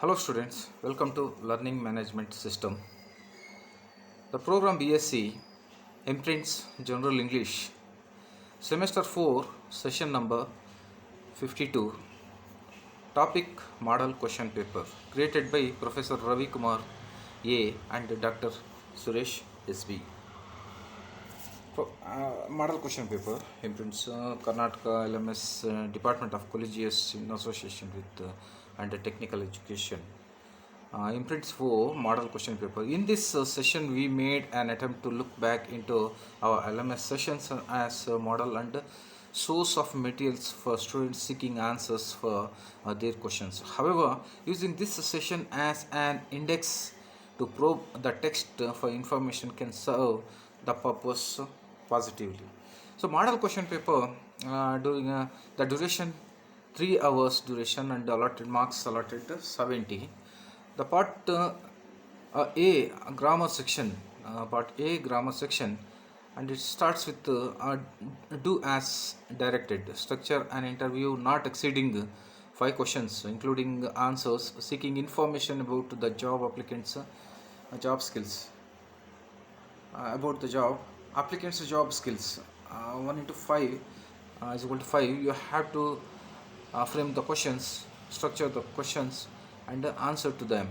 Hello students, welcome to Learning Management System. The program BSc imprints General English. Semester 4, session number 52. Topic Model Question Paper created by Professor Ravi Kumar A and Dr. Suresh SB. Model Question Paper imprints Karnataka LMS Department of Collegius in association with and Technical Education. Imprints for model question paper. In this session, we made an attempt to look back into our LMS sessions as a model and source of materials for students seeking answers for their questions. However, using this session as an index to probe the text for information can serve the purpose positively. So, model question paper during the duration 3 hours duration and allotted marks allotted 70. The part A grammar section, and it starts with do as directed. Structure an interview not exceeding 5 questions, including answers seeking information about the job applicants' job skills. About the job applicants' job skills. 1 into 5 is equal to 5. You have to frame the questions, structure the questions, and answer to them.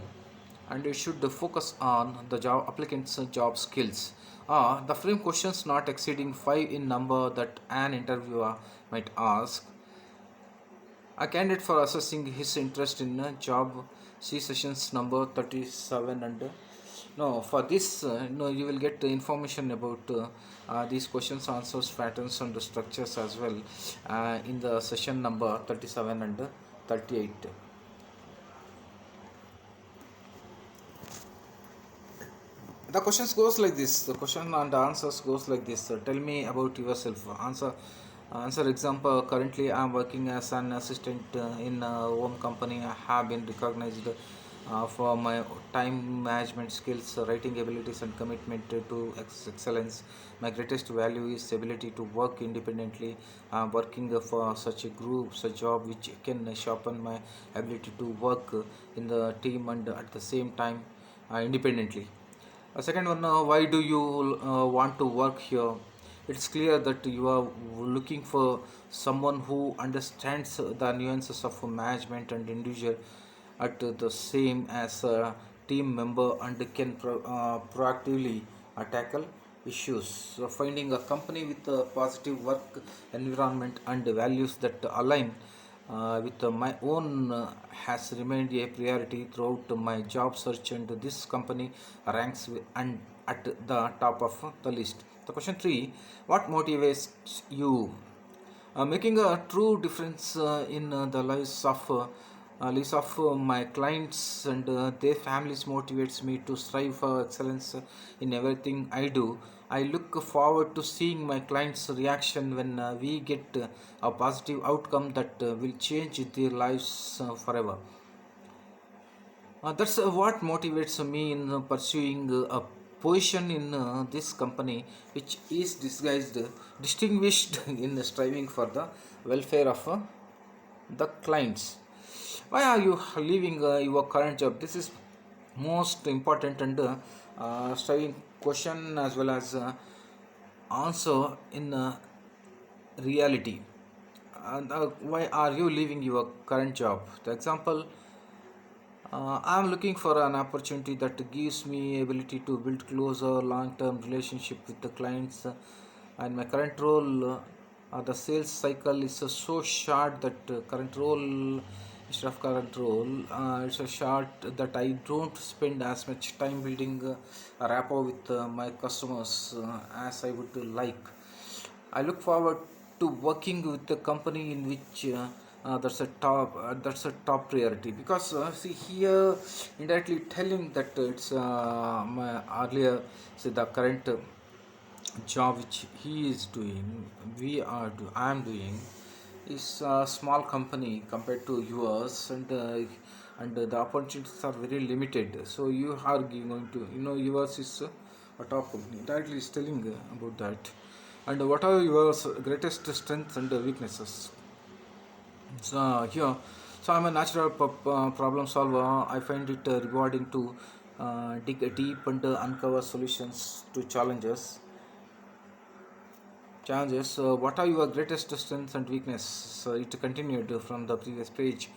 And you should focus on the job applicant's job skills. The frame questions not exceeding 5 in number that an interviewer might ask a candidate for assessing his interest in a job. See sessions number 37 and no for this no you will get information about these questions, answers, patterns and structures as well in the session number 37 and 38. The questions goes like this. The question and answers goes like this. Tell me about yourself. Answer example. Currently I am working as an assistant in a home company. I have been recognized for my time management skills, writing abilities and commitment to excellence. My greatest value is ability to work independently. I am working for such a group, such job which can sharpen my ability to work in the team and at the same time independently. A second one, why do you want to work here? It's clear that you are looking for someone who understands the nuances of management and individual at the same as a team member and can proactively tackle issues. So finding a company with a positive work environment and values that align with my own has remained a priority throughout my job search, and this company ranks and at the top of the list. The question 3, what motivates you? Making a true difference in the lives of my clients and their families motivates me to strive for excellence in everything I do. I look forward to seeing my clients' reaction when we get a positive outcome that will change their lives forever. That's what motivates me in pursuing a position in this company, which is distinguished in striving for the welfare of the clients. Why are you leaving your current job? This is most important and striving question as well as answer in reality. And why are you leaving your current job? The example, I am looking for an opportunity that gives me ability to build closer long-term relationship with the clients. And my current role, the sales cycle is so short that current role instead of current role, it's a short that I don't spend as much time building a rapport with my customers as I would like. I look forward to working with the company in which that's a top priority, because see here indirectly telling that it's my earlier, say the current job which he is doing, I am doing is a small company compared to yours, and the opportunities are very limited. So you are going to, yours is a top company. Directly is telling about that. And what are your greatest strengths and weaknesses? So here So I'm a natural problem solver. I find it rewarding to dig deep and uncover solutions to challenges. What are your greatest strengths and weakness? So it continued from the previous page.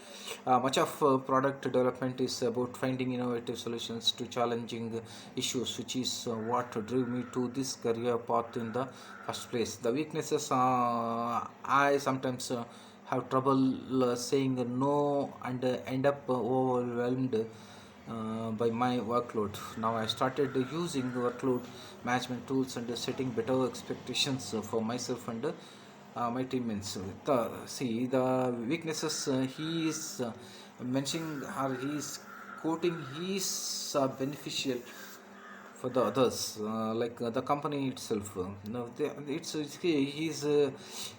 Much of product development is about finding innovative solutions to challenging issues, which is what drew me to this career path in the first place. The weaknesses, I sometimes have trouble saying no and end up overwhelmed by my workload. Now I started using workload management tools and setting better expectations for myself and my teammates. The weaknesses he is mentioning, or he is quoting, he is beneficial for the others, like the company itself. No,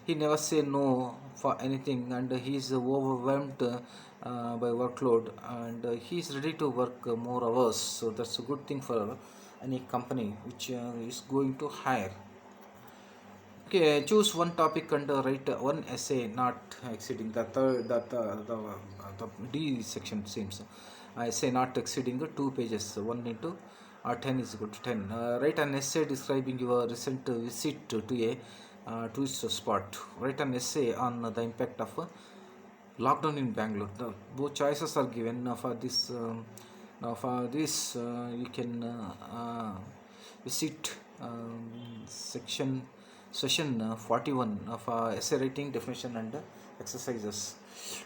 he never say no for anything, and he is overwhelmed by workload, and he is ready to work more hours. So that's a good thing for any company which is going to hire. Okay, choose one topic and write one essay not exceeding the third the D section seems. Essay not exceeding 2 pages. 1 into 10 is equal to 10. Write an essay describing your recent visit to a tourist spot. Write an essay on the impact of lockdown in Bangalore. The both choices are given for this. Now for this, you can visit section session 41 of essay writing definition and exercises.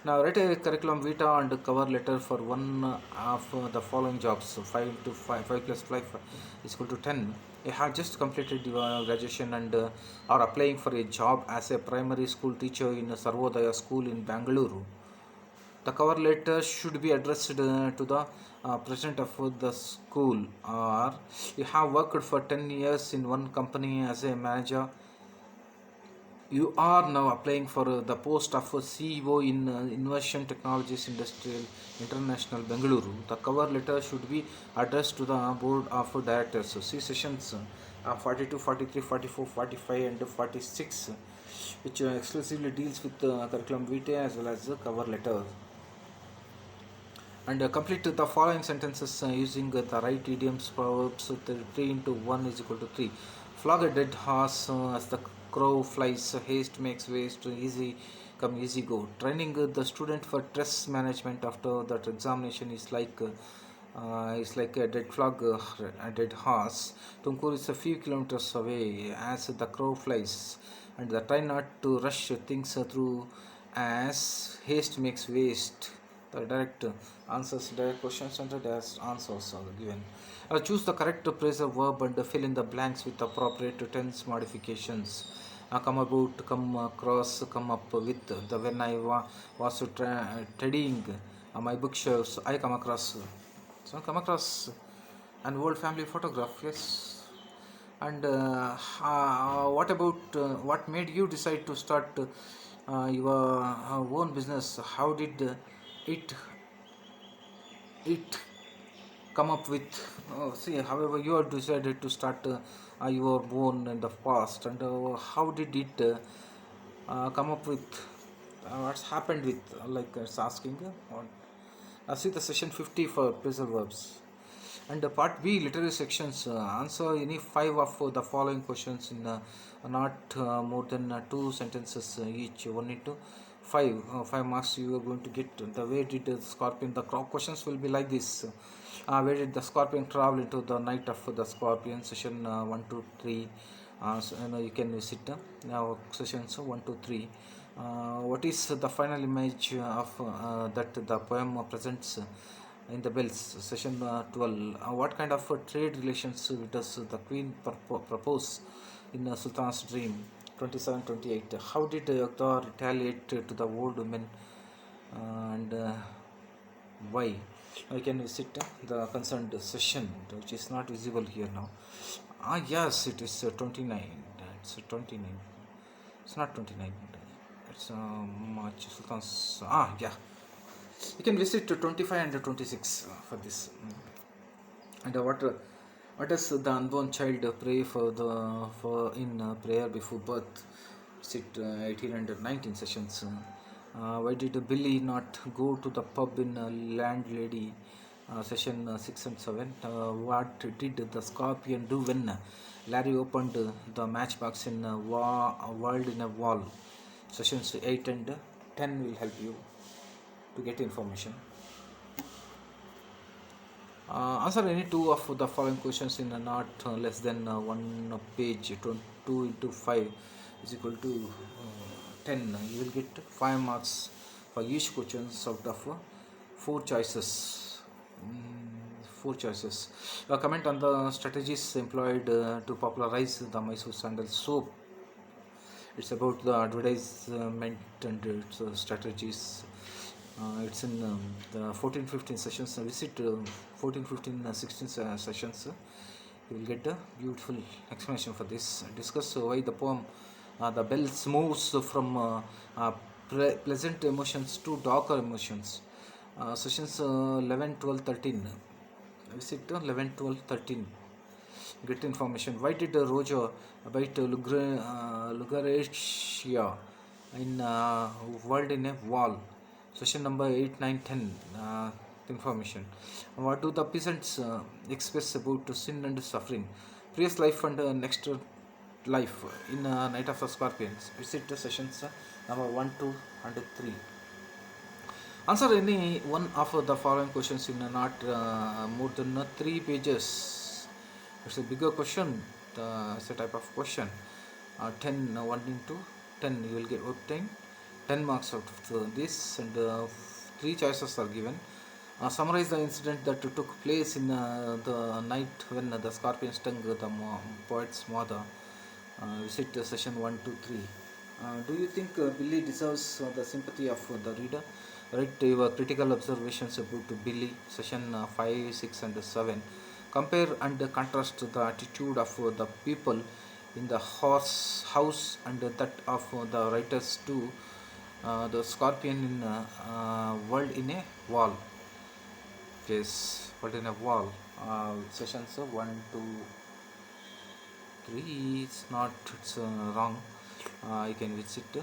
Now write a curriculum vitae and cover letter for one of the following jobs. So 5 into 5, 5 plus 5 is equal to 10. You have just completed your graduation and are applying for a job as a primary school teacher in a Sarvodaya school in Bangalore. The cover letter should be addressed to the president of the school, or you have worked for 10 years in one company as a manager. You are now applying for the post of CEO in Innovation Technologies Industrial International Bengaluru. The cover letter should be addressed to the board of directors. So see sessions 42, 43, 44, 45 and 46, which exclusively deals with the curriculum vitae as well as the cover letter. And complete the following sentences using the right idioms, proverbs. 3 into 1 is equal to 3. Flog a dead horse as the crow flies. Haste makes waste. Easy come, easy go. Training the student for stress management after that examination is like a dead flog, a dead horse. Tumkur is a few kilometers away as the crow flies, and the try not to rush things through as haste makes waste. The direct answers, direct questions and the direct answers are given. Choose the correct phrasal verb and fill in the blanks with appropriate tense modifications. Come about, come across, come up with. The when I was studying my bookshelves, I come across. So come across an old family photograph. Yes. And what about what made you decide to start your own business? How did it it come up with see, however you have decided to start your own in the past, and how did it come up with what's happened with it's asking see the session 50 for phrasal verbs. And part B, literary sections. Answer any 5 of the following questions in not more than 2 sentences each. 1 into 5. 5 marks you are going to get. The way did the scorpion? The questions will be like this. Where did the scorpion travel into the night of the scorpion? Session 1 to 3. So, you can visit now sessions 1 to 3. What is the final image of that the poem presents in the bells? Session 12. What kind of trade relations does the queen propose in Sultan's dream? 27, 28. How did Yogda retaliate to the old women, and why? I can visit the concerned session, which is not visible here now. Yes, it is 29. It's 29. It's not 29. It's March Sultan's. Yeah. You can visit to 25 and 26 for this. And what does the unborn child pray for in prayer before birth? Sit 18 and 19 sessions. Why did Billy not go to the pub in Landlady? Session 6 and 7. What did the Scorpion do when Larry opened the matchbox in World in a Wall? Sessions 8 and 10 will help you to get information. Answer any two of the following questions in a not less than one page. 2 into 5 is equal to 10. You will get 5 marks for each question out of 4 choices. 4 choices. Comment on the strategies employed to popularize the Mysore sandal soap. It's about the advertisement and its strategies. It's in the 14-15 sessions. Visit 14-15-16 sessions. You will get a beautiful explanation for this. Discuss why the poem The Bells moves from pleasant emotions to darker emotions. Sessions 11, 12, 13. Visit 11, 12, 13. Get information. Why did Roger bite Lucretia in World in a Wall? Session number 8, 9, 10. Information. What do the peasants express about sin and suffering? Previous life and next life in Night of the Scorpions. Visit the sessions number 1, 2, and 3. Answer any one of the following questions in not more than 3 pages. It's a bigger question. It's a type of question. 10, 1 into 10, you will get obtain 10 marks out of this, and 3 choices are given. Summarize the incident that took place in the night when the scorpion stung the poet's mother. Visit session 1, 2, 3. Do you think Billy deserves the sympathy of the reader? Write your critical observations about Billy, session 5, 6, and 7. Compare and contrast the attitude of the people in the horse house and that of the writers to the scorpion in World in a Wall. Yes, World in a Wall. Sessions 1, 2, 3. It's not, it's wrong. You can visit the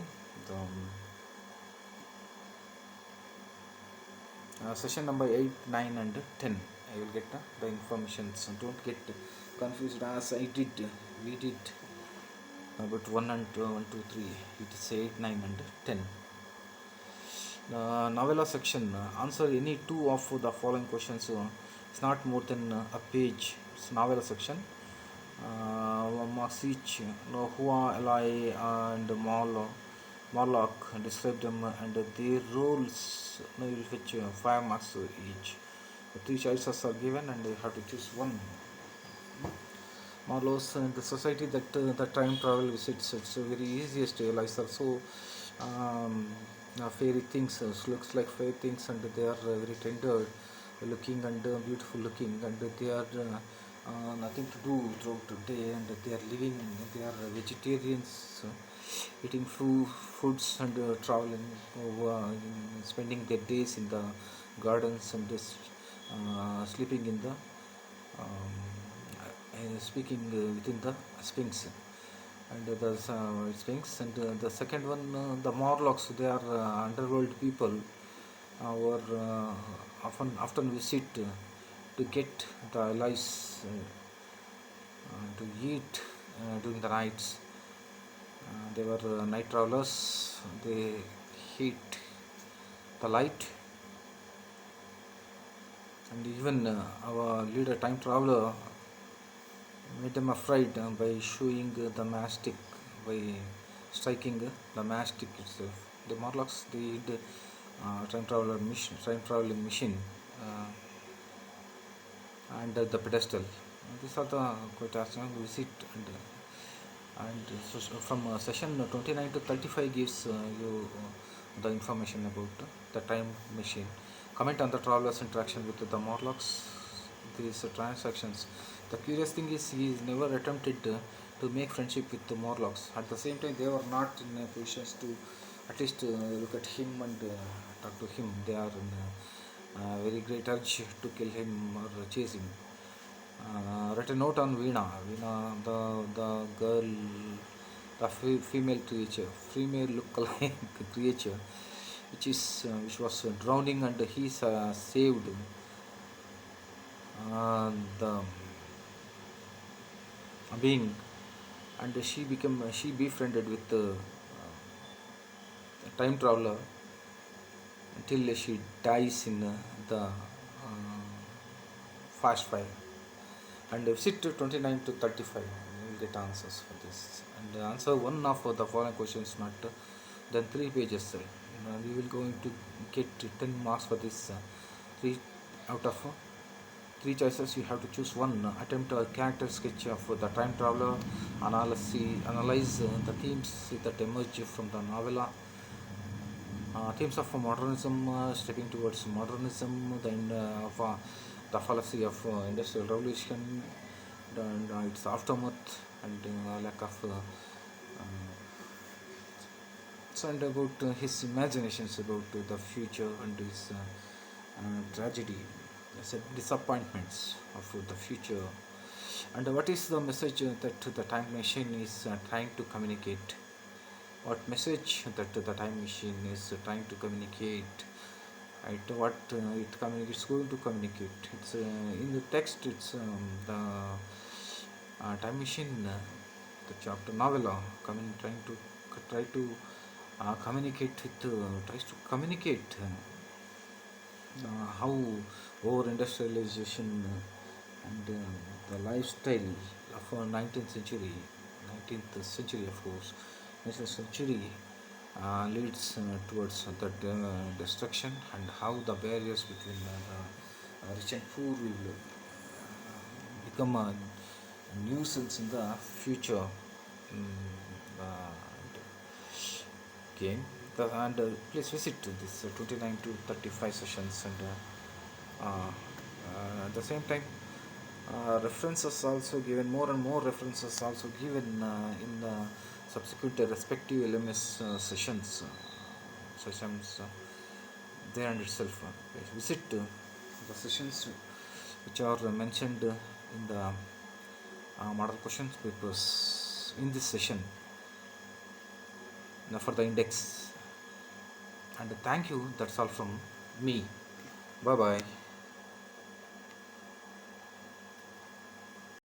session number 8, 9, and 10. I will get the information. So don't get confused as I did. We did about 1 and 1, 2, 3. It is 8, 9, and 10. Novella section. Answer any two of the following questions. It's not more than a page. It's novella section. Masich, Hua, Eli, and Morlock describe them and their roles. You will fetch 5 marks each. 3 choices are given and you have to choose one. Marlowe's the society that the time travel visits. It's very easiest to realize. Also, fairy things looks like fairy things, and they are very tender looking and beautiful looking, and they are nothing to do throughout the day, and they are living. They are vegetarians, eating foods and traveling, spending their days in the gardens and sleeping in the speaking within the Sphinx and the Sphinx. And the second one, the Morlocks, they are underworld people who are often visit to get the allies to eat during the nights. They were night travelers. They hate the light, and even our leader, time traveler, made them afraid by showing the mastic, by striking the mastic itself. The Morlocks, they did time traveling machine, and the pedestal. These are the quotations visit, and so from session 29 to 35 gives you the information about the time machine. Comment on the traveler's interaction with the Morlocks, these transactions. The curious thing is he is never attempted to make friendship with the Morlocks. At the same time, they were not in a position to at least look at him and talk to him. They are in a very great urge to kill him or chase him. Write a note on Veena. Veena, the girl, the female creature, female look-alike creature. which was drowning, and he saved the being, and she befriended with the time traveler until she dies in the fast fire. And visit to 29 to 35, you will get answers for this. And answer one of the following questions, not then 3 pages. We will going to get 10 marks for this. 3 out of 3 choices, you have to choose one. Attempt a character sketch of the time traveler. Analyze the themes that emerge from the novella. Themes of modernism, stepping towards modernism, then the fallacy of industrial revolution, and its aftermath, and lack of so, and about his imaginations about the future, and his tragedy, disappointments of the future, and what is the message that the time machine is trying to communicate. What message that the time machine is trying to communicate, right? What it's going to communicate. It's in the text, it's the time machine, the chapter novella try to communicate with tries to communicate how over industrialization and the lifestyle of 19th century, of course, 19th century leads towards the destruction, and how the barriers between the rich and poor will become a nuisance in the future. Uh, game. Please visit this 29 to 35 sessions, and at the same time, references also given, more and more references also given in the subsequent respective LMS sessions there and itself. Please visit the sessions which are mentioned in the model questions papers in this session for the index. And thank you, that's all from me. Bye bye.